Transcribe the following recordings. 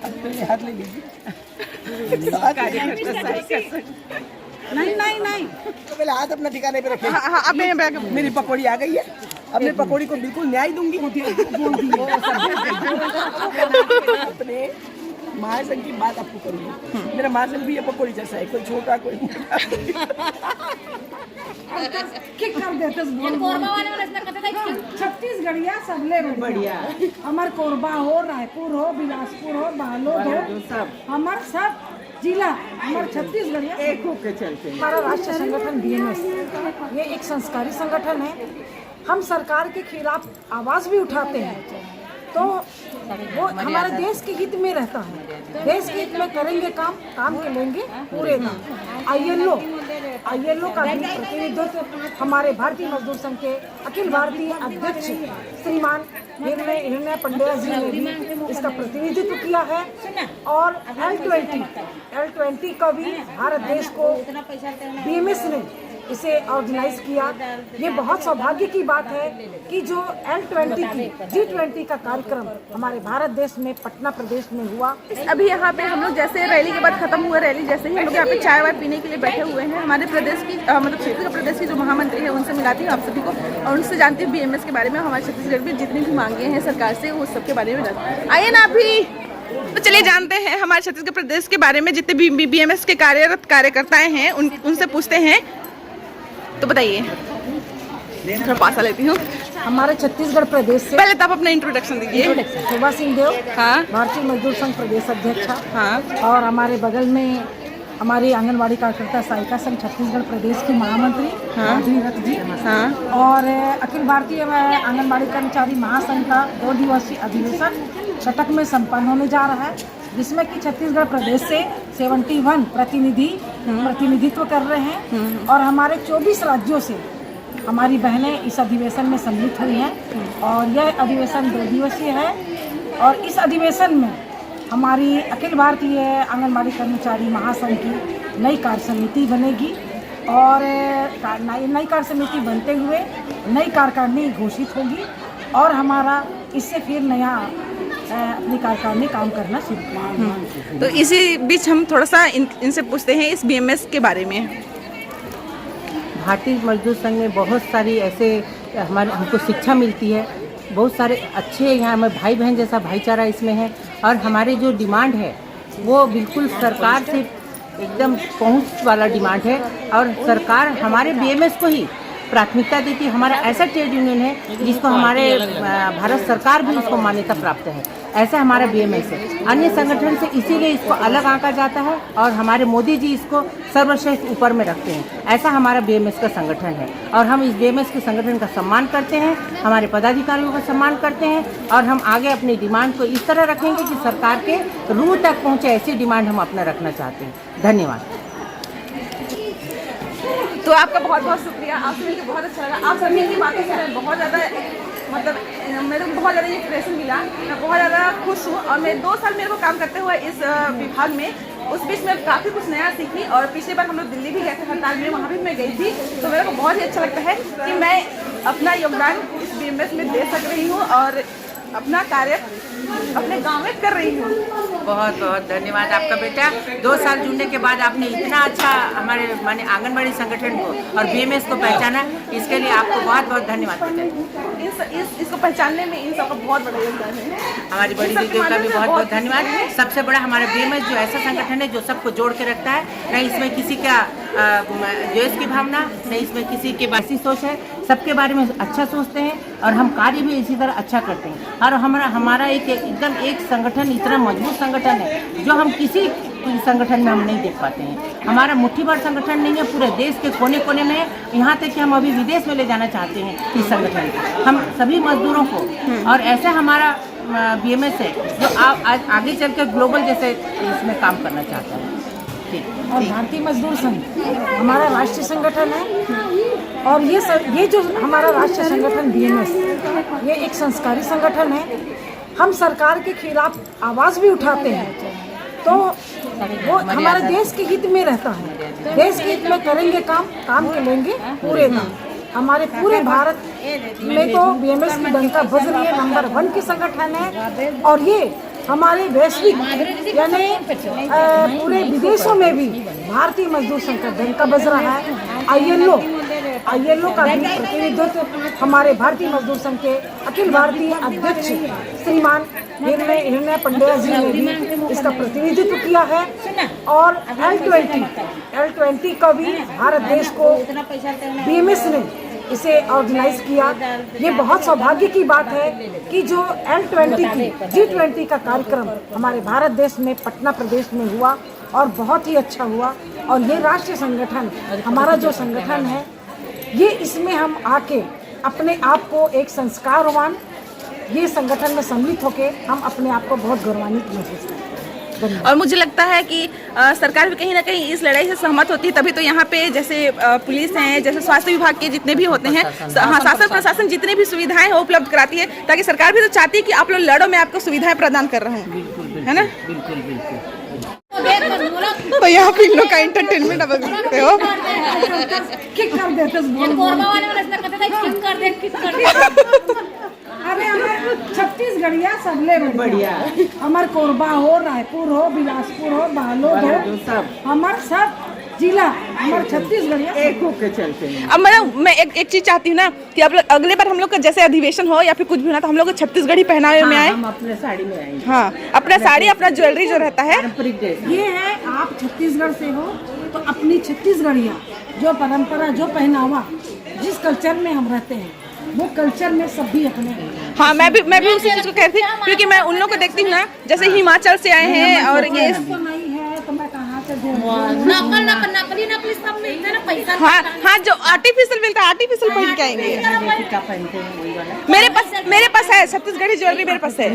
अब पहले हाथ ले लीजिए। नहीं तो पहले हाथ अपना ठिकाने पे रखिए। हाँ, अब मेरी पकौड़ी आ गई है, अब मैं पकौड़ी को बिल्कुल न्याय दूंगी। अपने महासंघ की बात आपको करूंगी। मेरा महासंघ भी ये पकौड़ी जैसा है, कोई छोटा कोई मोटा। कर देते छत्तीसगढ़िया सबले बढ़िया। हमार कोरबा हो, रायपुर हो, बिलासपुर हो, बालोद हो, हमार सब जिला हमार छत्तीसगढ़िया एक के चलते। हमारा राष्ट्रीय संगठन बीएमएस ये एक संस्कारी संगठन है। हम सरकार के खिलाफ आवाज भी उठाते हैं, तो वो हमारे देश के हित में रहता है। देश के हित में करेंगे काम के लेंगे पूरे काम। आईएलओ का भी प्रतिनिधित्व हमारे भारतीय मजदूर संघ के अखिल भारतीय अध्यक्ष श्रीमान हिरण्य पंड्या जी ने भी इसका प्रतिनिधित्व किया है। और L20 का भी भारत देश को बीएमएस ने इसे ऑर्गेनाइज किया। ये बहुत सौभाग्य की बात है कि जो G20 का कार्यक्रम हमारे भारत देश में पटना प्रदेश में हुआ। अभी यहाँ पे हम लोग जैसे रैली के बाद खत्म हुआ रैली, जैसे ही हम लोग यहाँ पे चाय वाय पीने के लिए बैठे हुए हैं। हमारे प्रदेश की मतलब छत्तीसगढ़ प्रदेश की जो महामंत्री है उनसे मिलाती हूँ आप सभी को, और उनसे जानती हूँ बीएमएस के बारे में। हमारे छत्तीसगढ़ में जितनी भी मांगे हैं सरकार से वो सबके बारे में आइए ना अभी। तो चलिए जानते हैं हमारे छत्तीसगढ़ प्रदेश के बारे में। जितने भी बीएमएस के कार्यरत कार्यकर्ताएं हैं उनसे पूछते हैं, तो बताइए। थोड़ा पासा लेती हूँ। हमारे छत्तीसगढ़ प्रदेश से पहले तो आप अपना इंट्रोडक्शन दीजिए। शोभा सिंह देव, हाँ, भारतीय मजदूर संघ प्रदेश अध्यक्ष, हाँ, और हमारे बगल में हमारी आंगनबाड़ी कार्यकर्ता सहायिका संघ छत्तीसगढ़ प्रदेश की महामंत्री माधुरी रथ जी, हाँ, और अखिल भारतीय आंगनबाड़ी कर्मचारी महासंघ का 2 दिवसीय अधिवेशन कटक में संपन्न होने जा रहा है, जिसमें कि छत्तीसगढ़ प्रदेश से 71 प्रतिनिधित्व कर रहे हैं। और हमारे 24 राज्यों से हमारी बहनें इस अधिवेशन में सम्मिलित हुई हैं। और यह अधिवेशन 2 दिवसीय है। और इस अधिवेशन में हमारी अखिल भारतीय आंगनबाड़ी कर्मचारी महासंघ की नई कार्य समिति बनेगी। और नई कार्य समिति बनते हुए नई कार्यकारिणी घोषित होगी, और हमारा इससे फिर नया अपनी कार्यकारिणी काम करना शुरू करेंगे। तो इसी बीच हम थोड़ा सा इनसे पूछते हैं इस बीएमएस के बारे में। भारतीय मजदूर संघ में बहुत सारी ऐसे हमको शिक्षा मिलती है। बहुत सारे अच्छे यहाँ हमें भाई बहन जैसा भाईचारा इसमें है। और हमारे जो डिमांड है वो बिल्कुल सरकार से एकदम पहुँच वाला डिमांड है। और सरकार हमारे बीएमएस को ही प्राथमिकता देती है। हमारा ऐसा ट्रेड यूनियन है जिसको हमारे भारत सरकार भी उसको मान्यता प्राप्त है। ऐसा हमारा बीएमएस है। अन्य संगठन से इसीलिए इसको अलग आंका जाता है, और हमारे मोदी जी इसको सर्वश्रेष्ठ ऊपर में रखते हैं। ऐसा हमारा बीएमएस का संगठन है, और हम इस बीएमएस के संगठन का सम्मान करते हैं, हमारे पदाधिकारियों का सम्मान करते हैं। और हम आगे अपनी डिमांड को इस तरह रखेंगे कि सरकार के रूह तक पहुँचे, ऐसी डिमांड हम अपना रखना चाहते हैं। धन्यवाद। तो आपका बहुत बहुत शुक्रिया। आपसे मिलकर बहुत अच्छा लगा। आप सभी की बातें से मैं बहुत ज़्यादा मतलब मेरे को बहुत ज़्यादा इंस्पिरेशन मिला। मैं बहुत ज़्यादा खुश हूँ। और मैं 2 साल मेरे को काम करते हुए इस विभाग में, उस बीच में काफ़ी कुछ नया सीखी। और पिछले बार हम लोग दिल्ली भी गए थे हड़ताल में, वहाँ भी मैं गई थी। तो मेरे को बहुत ही अच्छा लगता है कि मैं अपना योगदान इस बीएमएस में दे सक रही हूँ और अपना कार्य अपने गाँव में कर रही हूँ। बहुत बहुत धन्यवाद आपका बेटा। 2 साल जुड़ने के बाद आपने इतना अच्छा हमारे माने आंगनबाड़ी संगठन को और बीएमएस को पहचाना, इसके लिए आपको बहुत बहुत धन्यवाद बेटा। इसको पहचानने में इन सबका बहुत बड़ा योगदान है। हमारी बड़ी दीदियों का भी बहुत बहुत धन्यवाद। सबसे बड़ा हमारा बीएमएस जो ऐसा संगठन है जो सबको जोड़ के रखता है। न इसमें किसी का द्वेष की भावना, न इसमें किसी की ऐसी सोच है। सबके बारे में अच्छा सोचते हैं, और हम कार्य भी इसी तरह अच्छा करते हैं। और हमारा एकदम एक संगठन इतना मजबूत संगठन है जो हम किसी संगठन में हम नहीं देख पाते हैं। हमारा मुट्ठी भर संगठन नहीं है, पूरे देश के कोने कोने में है। यहाँ तक कि हम अभी विदेश में ले जाना चाहते हैं इस संगठन को, हम सभी मजदूरों को। और ऐसा हमारा बीएमएस है जो आज आगे चल कर ग्लोबल जैसे इसमें काम करना चाहता है। और भारतीय मजदूर संघ हमारा राष्ट्रीय संगठन है। और ये जो हमारा राष्ट्रीय संगठन बीएमएस ये एक संस्कारी संगठन है। हम सरकार के खिलाफ आवाज़ भी उठाते हैं, तो वो हमारे देश के हित में रहता है। देश के हित में करेंगे काम के लेंगे पूरे काम। हमारे पूरे भारत में तो बीएमएस की डंका बज रही है, नंबर 1 की संगठन है। और ये हमारे वैश्विक यानी पूरे विदेशों में भी भारतीय मजदूर संगठन का बज रहा है। आईएलओ का भी प्रतिनिधित्व हमारे भारतीय मजदूर संघ के अखिल भारतीय अध्यक्ष श्रीमान हिरण्य पंड्या जी ने भी इसका प्रतिनिधित्व किया है। और L20 का भी भारत देश को बीएमएस ने इसे ऑर्गेनाइज किया। ये बहुत सौभाग्य की बात है कि जो G20 का कार्यक्रम हमारे भारत देश में पटना प्रदेश में हुआ और बहुत ही अच्छा हुआ। और ये राष्ट्रीय संगठन हमारा जो संगठन है, ये इसमें हम आके अपने आप को एक संस्कारवान ये संगठन में सम्मिलित होके हम अपने आप को बहुत गौरवान्वित महसूस करते हैं। और मुझे लगता है कि सरकार भी कहीं ना कहीं इस लड़ाई से सहमत होती है, तभी तो यहाँ पे जैसे पुलिस हैं, जैसे स्वास्थ्य विभाग के जितने भी होते हैं, शासन प्रशासन जितने भी सुविधाएं हैं उपलब्ध कराती है, ताकि सरकार भी तो चाहती है कि आप लोग लड़ो, मैं आपको सुविधाएं प्रदान कर रहे हैं, है ना। तो यहाँ पे इन लोग का एंटरटेनमेंट अब देखते हो। अरे हमारे छत्तीसगढ़िया सबले बढ़िया, हमार कोरबा हो, रायपुर हो, बिलासपुर हो, बालोद हो, सब हमार सब जिला हमारे छत्तीसगढ़िया एक के चलते हैं। अब मैं एक चीज चाहती हूँ ना कि आप लोग अगले बार हम लोग का जैसे अधिवेशन हो या फिर कुछ भी हो ना, तो हम लोग छत्तीसगढ़ी पहनावे में आए। हम अपने साड़ी में आएंगे। हाँ, अपना साड़ी, अपना ज्वेलरी जो रहता है ये है। आप छत्तीसगढ़ से हो तो अपनी छत्तीसगढ़िया जो परंपरा, जो पहनावा, जिस कल्चर में हम रहते हैं, वो कल्चर में सब भी अपने हैं। हाँ, मैं भी उसी चीज को कहती हूँ, क्योंकि मैं उन लोगों को देखती हूँ ना, जैसे हिमाचल से आए हैं और ये नहीं है तो मैं कहाँ से नकली सब मिलते हैं ना, पैसा। हाँ, जो आर्टिफिशियल मिलता है आर्टिफिशियल पहन के आएंगे। पहनते हैं वही वाला मेरे पास है छत्तीसगढ़ी ज्वेलरी, मेरे पास है।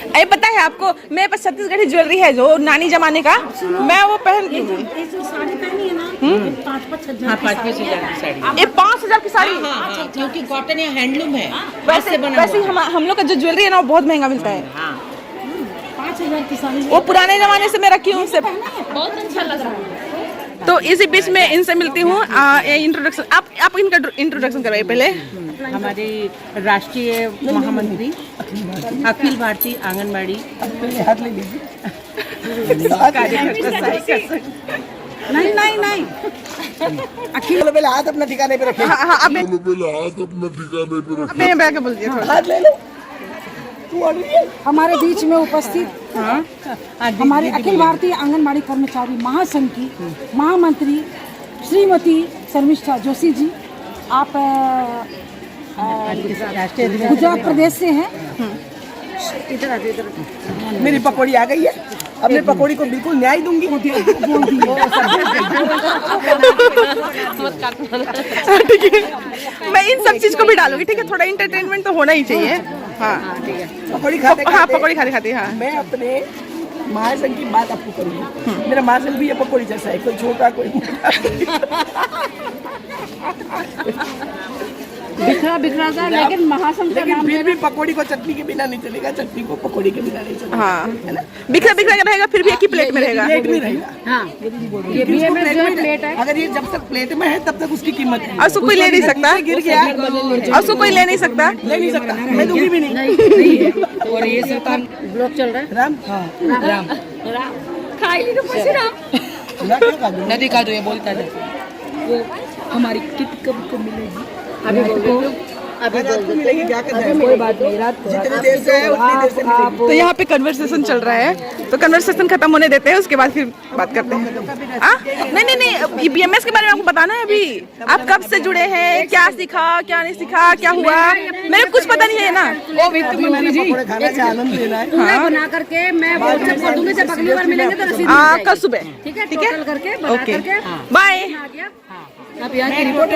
अरे पता है आपको, मेरे पास छत्तीसगढ़ी ज्वेलरी है जो नानी जमाने का, मैं वो पहन के साड़ी पहनी है ना, 5,000 की साड़ी। ये 5,000 की साड़ी, क्योंकि कॉटन या हैंडलूम है। वैसे हम लोग का जो ज्वेलरी है ना वो बहुत महंगा मिलता है। 5,000 की साड़ी वो पुराने जमाने से मैं रखी हूँ, बहुत अच्छा लग रहा है। तो इसी बीच में इनसे मिलती हूँ। इंट्रोडक्शन आप इनका इंट्रोडक्शन करवाइए पहले। हमारे राष्ट्रीय महामंत्री अखिल भारतीय आंगनबाड़ी हाथ ले लीजिए। नहीं अखिल पहले हाथ अपना ठिकाने पे रखिए। हाँ, अब मैं बैठ के बोलिए थोड़ा। हाथ ले लो। हमारे बीच में उपस्थित हमारे अखिल भारतीय आंगनबाड़ी कर्मचारी महासंघ की महामंत्री श्रीमती शर्मिष्ठा जोशी जी, आप गुजरात प्रदेश से हैं। मेरी पकौड़ी आ गई है, अब मैं पकौड़ी को बिल्कुल न्याय दूंगी। ठीक है, मैं इन सब चीज को भी डालूंगी। ठीक है, थोड़ा इंटरटेनमेंट तो होना ही चाहिए। हाँ, ठीक है। पकौड़ी खाते हाँ, पकौड़ी खाते हाँ। मैं अपने महासंघ की बात आपको करूंगी। मेरा महासंघ भी ये पकौड़ी जैसा है, कोई छोटा कोई बिखरा सा, लेकिन महासंघ का नाम फिर भी पकौड़ी को चटनी के बिना नहीं चलेगा, चटनी को पकौड़ी के बिना नहीं चलेगा। हाँ, है ना, बिखरा रहेगा, फिर भी एक ही प्लेट में रहेगा। प्लेट में रहेगा। हाँ, ये बीएमएस जो प्लेट है, अगर ये जब तक प्लेट में है तब तक उसकी कीमत है। और उसको कोई ले नहीं सकता, गिर गया और उसको कोई ले नहीं सकता, मैं दूंगी भी नहीं। और ये सरकार ब्लॉक चल रहा है। राम खाई ली तो पैसे राम नदी का ये बोलता है वो हमारी किट कब को मिलेगी? अभी आपको मिलेगी, क्या करना है? कोई बात नहीं, रात जितनी देर से है उतनी देर से मिलेगी। तो यहाँ पे कन्वर्सेशन चल रहा है, तो कन्वर्सेशन खत्म होने देते हैं, उसके बाद फिर बात करते हैं। नहीं, बीएमएस के बारे में आपको बताना है। अभी आप कब से जुड़े हैं, क्या सीखा, क्या नहीं सीखा, क्या हुआ, मेरे कुछ पता नहीं है ना। वो वित्त मंत्री जी खाना से आनंद लेना है। पूरा बना करके मैं व्हाट्सएप कर दूंगी, जब अगली बार मिलेंगे तो रसीद मिल कल सुबह। ठीक है, टोटल करके बना करके बाय। अब यहाँ की रिपोर्ट